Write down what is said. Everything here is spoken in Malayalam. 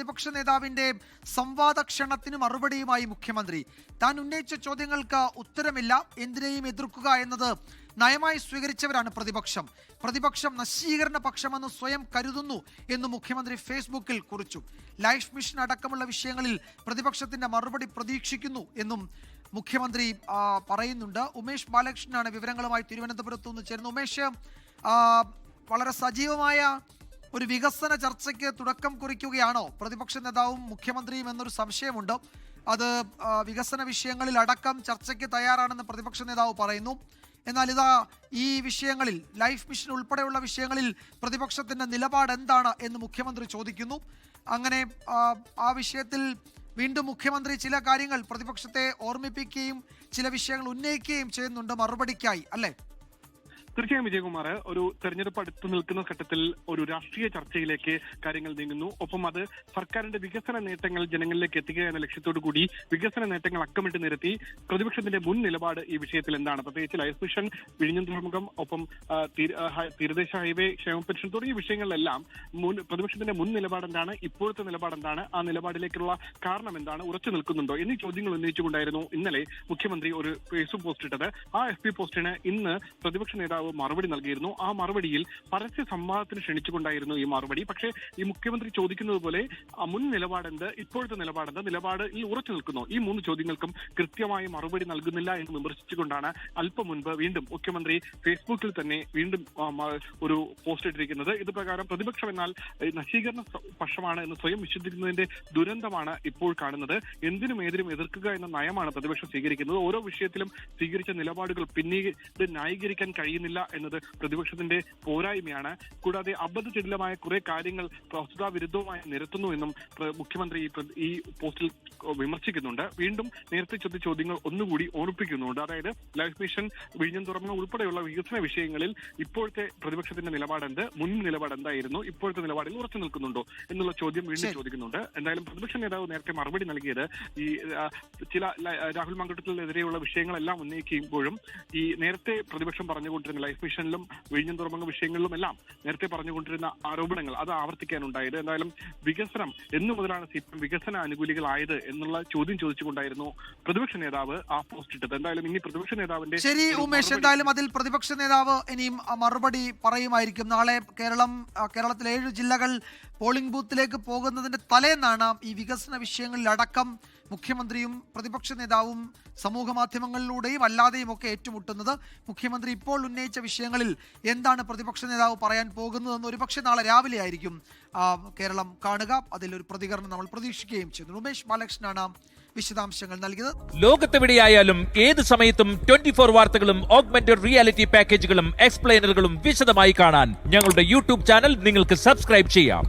പ്രതിപക്ഷ നേതാവിന്റെ സംവാദ ക്ഷണത്തിന് മറുപടിയുമായി മുഖ്യമന്ത്രി. താൻ ഉന്നയിച്ച ചോദ്യങ്ങൾക്ക് ഉത്തരമില്ല, എന്തിനേയും എതിർക്കുക എന്നത് നയമായി സ്വീകരിച്ചവരാണ് പ്രതിപക്ഷം. പ്രതിപക്ഷം നശീകരണ പക്ഷമെന്ന് സ്വയം കരുതുന്നു എന്ന് മുഖ്യമന്ത്രി ഫേസ്ബുക്കിൽ കുറിച്ചു. ലൈഫ് മിഷൻ അടക്കമുള്ള വിഷയങ്ങളിൽ പ്രതിപക്ഷത്തിന്റെ മറുപടി പ്രതീക്ഷിക്കുന്നു എന്നും മുഖ്യമന്ത്രി പറയുന്നുണ്ട്. ഉമേഷ് ബാലകൃഷ്ണനാണ് വിവരങ്ങളുമായി തിരുവനന്തപുരത്ത് നിന്ന് ചേരുന്നത്. ഉമേഷ്, വളരെ സജീവമായ ഒരു വികസന ചർച്ചയ്ക്ക് തുടക്കം കുറിക്കുകയാണോ പ്രതിപക്ഷ നേതാവും മുഖ്യമന്ത്രിയും എന്നൊരു സംശയമുണ്ട്. അത് വികസന വിഷയങ്ങളിൽ അടക്കം ചർച്ചയ്ക്ക് തയ്യാറാണെന്ന് പ്രതിപക്ഷ നേതാവ് പറയുന്നു. എന്നാൽ ഇതാ ഈ വിഷയങ്ങളിൽ, ലൈഫ് മിഷൻ ഉൾപ്പെടെയുള്ള വിഷയങ്ങളിൽ പ്രതിപക്ഷത്തിന്റെ നിലപാട് എന്താണ് എന്ന് മുഖ്യമന്ത്രി ചോദിക്കുന്നു. അങ്ങനെ ആ വിഷയത്തിൽ വീണ്ടും മുഖ്യമന്ത്രി ചില കാര്യങ്ങൾ പ്രതിപക്ഷത്തെ ഓർമ്മിപ്പിക്കുകയും ചില വിഷയങ്ങൾ ഉന്നയിക്കുകയും ചെയ്യുന്നുണ്ട് മറുപടിക്കായി, അല്ലേ? തീർച്ചയായും വിജയകുമാർ, ഒരു തെരഞ്ഞെടുപ്പ് അടുത്തു നിൽക്കുന്ന ഘട്ടത്തിൽ ഒരു രാഷ്ട്രീയ ചർച്ചയിലേക്ക് കാര്യങ്ങൾ നീങ്ങുന്നു. ഒപ്പം അത് സർക്കാരിന്റെ വികസന നേട്ടങ്ങൾ ജനങ്ങളിലേക്ക് എത്തിക്കുക എന്ന ലക്ഷ്യത്തോടു കൂടി വികസന നേട്ടങ്ങൾ അക്കമിട്ട് നിരത്തി പ്രതിപക്ഷത്തിന്റെ മുൻ നിലപാട് ഈ വിഷയത്തിൽ എന്താണ്, പ്രത്യേകിച്ച് ലൈഫ് മിഷൻ, വിഴിഞ്ഞം തുറമുഖം, ഒപ്പം തീരദേശ ഹൈവേ, ക്ഷേമ പെൻഷൻ തുടങ്ങിയ വിഷയങ്ങളിലെല്ലാം പ്രതിപക്ഷത്തിന്റെ മുൻ നിലപാട് എന്താണ്, ഇപ്പോഴത്തെ നിലപാട് എന്താണ്, ആ നിലപാടിലേക്കുള്ള കാരണം എന്താണ്, ഉറച്ചു നിൽക്കുന്നുണ്ടോ എന്നീ ചോദ്യങ്ങൾ ഉന്നയിച്ചുകൊണ്ടായിരുന്നു ഇന്നലെ മുഖ്യമന്ത്രി ഒരു ഫേസ്ബുക്ക് പോസ്റ്റ് ഇട്ടത്. ആ FB പോസ്റ്റിന് ഇന്ന് പ്രതിപക്ഷ നേതാവ് മറുപടി നൽകിയിരുന്നു. ആ മറുപടിയിൽ പരസ്യ സംവാദത്തിന് ക്ഷണിച്ചുകൊണ്ടായിരുന്നു ഈ മറുപടി. പക്ഷേ ഈ മുഖ്യമന്ത്രി ചോദിക്കുന്നത് പോലെ മുൻ നിലപാടെന്ത്, ഇപ്പോഴത്തെ നിലപാടെന്ത്, നിലപാടിൽ ഉറച്ചു നിൽക്കുന്നു, ഈ 3 ചോദ്യങ്ങൾക്കും കൃത്യമായി മറുപടി നൽകുന്നില്ല എന്ന് വിമർശിച്ചുകൊണ്ടാണ് അല്പം മുൻപ് വീണ്ടും മുഖ്യമന്ത്രി ഫേസ്ബുക്കിൽ തന്നെ വീണ്ടും ഒരു പോസ്റ്റ് ഇട്ടിരിക്കുന്നത്. ഇത് പ്രകാരം പ്രതിപക്ഷം എന്നാൽ നശീകരണ പക്ഷമാണ് എന്ന് സ്വയം വിശ്വസിക്കുന്നതിന്റെ ദുരന്തമാണ് ഇപ്പോൾ കാണുന്നത്. എന്തിനും ഏതിനും എതിർക്കുക എന്ന നയമാണ് പ്രതിപക്ഷം സ്വീകരിക്കുന്നത്. ഓരോ വിഷയത്തിലും സ്വീകരിച്ച നിലപാടുകൾ പിന്നീട് ന്യായീകരിക്കാൻ കഴിയുന്നില്ല എന്നത് പ്രതിപക്ഷത്തിന്റെ പോരായ്മയാണ്. കൂടാതെ അബദ്ധജടിലമായ കുറെ കാര്യങ്ങൾ വസ്തുതാ വിരുദ്ധവുമായി നിരത്തുന്നു എന്നും മുഖ്യമന്ത്രി ഈ പോസ്റ്റിൽ വിമർശിക്കുന്നുണ്ട്. വീണ്ടും നേരത്തെ ചോദ്യങ്ങൾ ഒന്നുകൂടി ഓർമ്മിപ്പിക്കുന്നുണ്ട്. അതായത് ലൈഫ് മിഷൻ, വിഴിഞ്ഞം തുറമുഖം ഉൾപ്പെടെയുള്ള വികസന വിഷയങ്ങളിൽ ഇപ്പോഴത്തെ പ്രതിപക്ഷത്തിന്റെ നിലപാടെന്ത്, മുൻ നിലപാട് എന്തായിരുന്നു, ഇപ്പോഴത്തെ നിലപാടിൽ ഉറച്ചു നിൽക്കുന്നുണ്ടോ എന്നുള്ള ചോദ്യം വീണ്ടും ചോദിക്കുന്നുണ്ട്. എന്തായാലും പ്രതിപക്ഷ നേതാവ് നേരത്തെ മറുപടി നൽകിയത് ഈ ചില രാഹുൽ മങ്കടത്തിനെതിരെയുള്ള വിഷയങ്ങളെല്ലാം ഉന്നയിക്കുമ്പോഴും ഈ നേരത്തെ പ്രതിപക്ഷം പറഞ്ഞുകൊണ്ടിരുന്ന ലൈഫ് മിഷനിലും വിഴിഞ്ഞം തുറമുഖ വിഷയങ്ങളിലും എല്ലാം നേരത്തെ പറഞ്ഞുകൊണ്ടിരുന്ന ആരോപണങ്ങൾ അത് ആവർത്തിക്കാനുണ്ടായത്. എന്തായാലും വികസനം എന്നു മുതലാണ് CPM വികസന അനുകൂലികളായത് എന്നുള്ള ചോദ്യം ചോദിച്ചുകൊണ്ടായിരുന്നു പ്രതിപക്ഷ നേതാവ് ആ പോസ്റ്റ് ഇട്ടത്. എന്തായാലും ഇനി പ്രതിപക്ഷ നേതാവിന്റെ ശരി ഉമേഷ്, എന്തായാലും അതിൽ പ്രതിപക്ഷ നേതാവ് ഇനിയും മറുപടി പറയുമായിരിക്കും. നാളെ കേരളത്തിലെ 7 ജില്ലകൾ പോളിംഗ് ബൂത്തിലേക്ക് പോകുന്നതിന്റെ തലേന്നാണ് ഈ വികസന വിഷയങ്ങളിൽ അടക്കം മുഖ്യമന്ത്രിയും പ്രതിപക്ഷ നേതാവും സമൂഹ മാധ്യമങ്ങളിലൂടെയും അല്ലാതെയും ഒക്കെ ഏറ്റുമുട്ടുന്നത്. മുഖ്യമന്ത്രി ഇപ്പോൾ ഉന്നയിച്ച വിഷയങ്ങളിൽ എന്താണ് പ്രതിപക്ഷ നേതാവ് പറയാൻ പോകുന്നതെന്ന് ഒരുപക്ഷെ നാളെ രാവിലെ ആയിരിക്കും കേരളം കാണുക. അതിലൊരു പ്രതികരണം നമ്മൾ പ്രതീക്ഷിക്കുകയും ചെയ്യുന്നു. ഉമേഷ് ബാലകൃഷ്ണനാണ് വിശദാംശങ്ങൾ നൽകിയത്. ലോകത്തെവിടെയായാലും ഏത് സമയത്തും 24 വാർത്തകളും ഓഗ്മെന്റഡ് റിയാലിറ്റി പാക്കേജുകളും എക്സ്പ്ലെയിനറുകളും വിശദമായി കാണാൻ ഞങ്ങളുടെ YouTube ചാനൽ നിങ്ങൾക്ക് സബ്സ്ക്രൈബ് ചെയ്യാം.